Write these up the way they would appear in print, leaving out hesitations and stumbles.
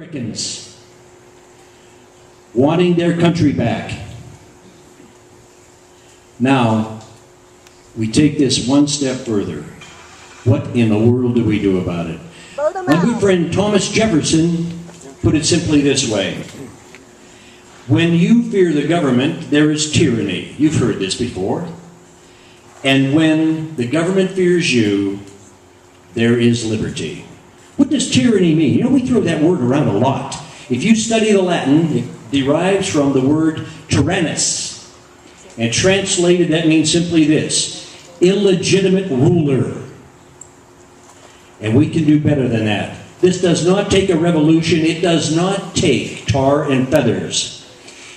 Americans wanting their country back. Now, we take this one step further. What in the world do we do about it? My good friend Thomas Jefferson put it simply this way. When you fear the government, there is tyranny. You've heard this before. And when the government fears you, there is liberty. What does tyranny mean? You know, we throw that word around a lot. If you study the Latin, it derives from the word tyrannus. And translated, that means simply this: illegitimate ruler. And we can do better than that. This does not take a revolution. It does not take tar and feathers.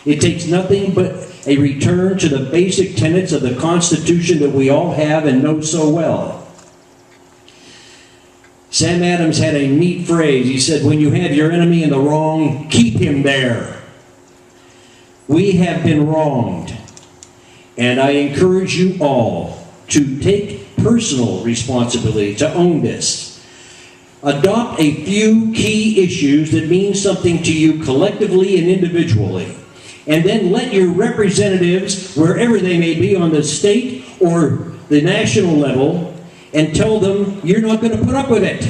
It takes nothing but a return to the basic tenets of the Constitution that we all have and know so well. Sam Adams had a neat phrase. He said, when you have your enemy in the wrong, keep him there. We have been wronged. And I encourage you all to take personal responsibility to own this. Adopt a few key issues that mean something to you collectively and individually. And then let your representatives, wherever they may be on the state or the national level, and tell them you're not going to put up with it.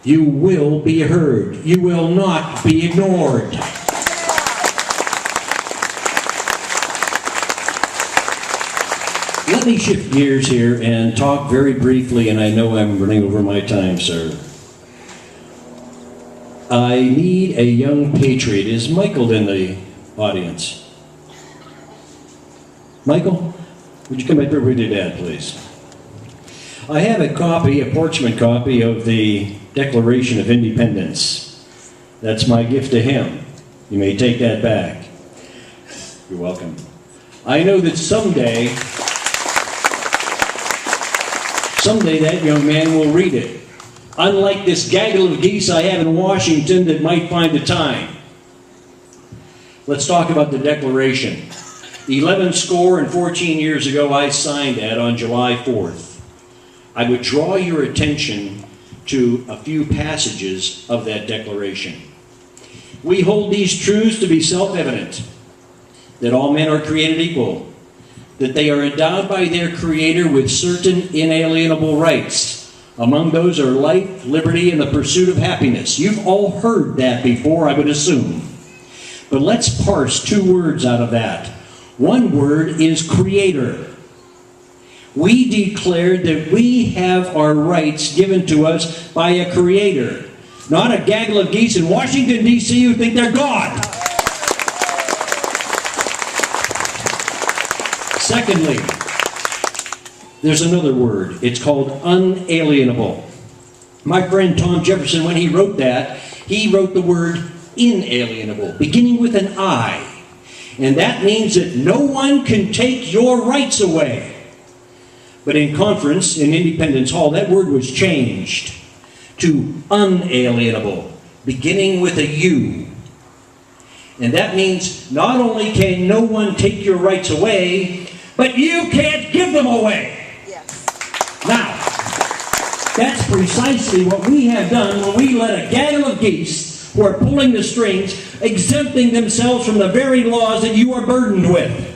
You will be heard. You will not be ignored. Let me shift gears here and talk very briefly, and I know I'm running over my time, sir. I need a young patriot. Is Michael in the audience? Michael, would you come back here with your dad, please? I have a copy, a parchment copy of the Declaration of Independence. That's my gift to him. You may take that back. You're welcome. I know that someday that young man will read it. Unlike this gaggle of geese I have in Washington that might find the time. Let's talk about the Declaration. 14 years ago, I signed that on July 4th. I would draw your attention to a few passages of that declaration. We hold these truths to be self-evident, that all men are created equal, that they are endowed by their Creator with certain inalienable rights. Among those are life, liberty, and the pursuit of happiness. You've all heard that before, I would assume. But let's parse two words out of that. One word is Creator. We declared that we have our rights given to us by a Creator, not a gaggle of geese in Washington, D.C. who think they're God. Secondly, there's another word. It's called unalienable. My friend Tom Jefferson, when he wrote that, he wrote the word inalienable, beginning with an I. And that means that no one can take your rights away. But in conference, in Independence Hall, that word was changed to unalienable, beginning with a U. And that means not only can no one take your rights away, but you can't give them away. Yes. Now, that's precisely what we have done when we let a gaggle of geese who are pulling the strings, exempting themselves from the very laws that you are burdened with.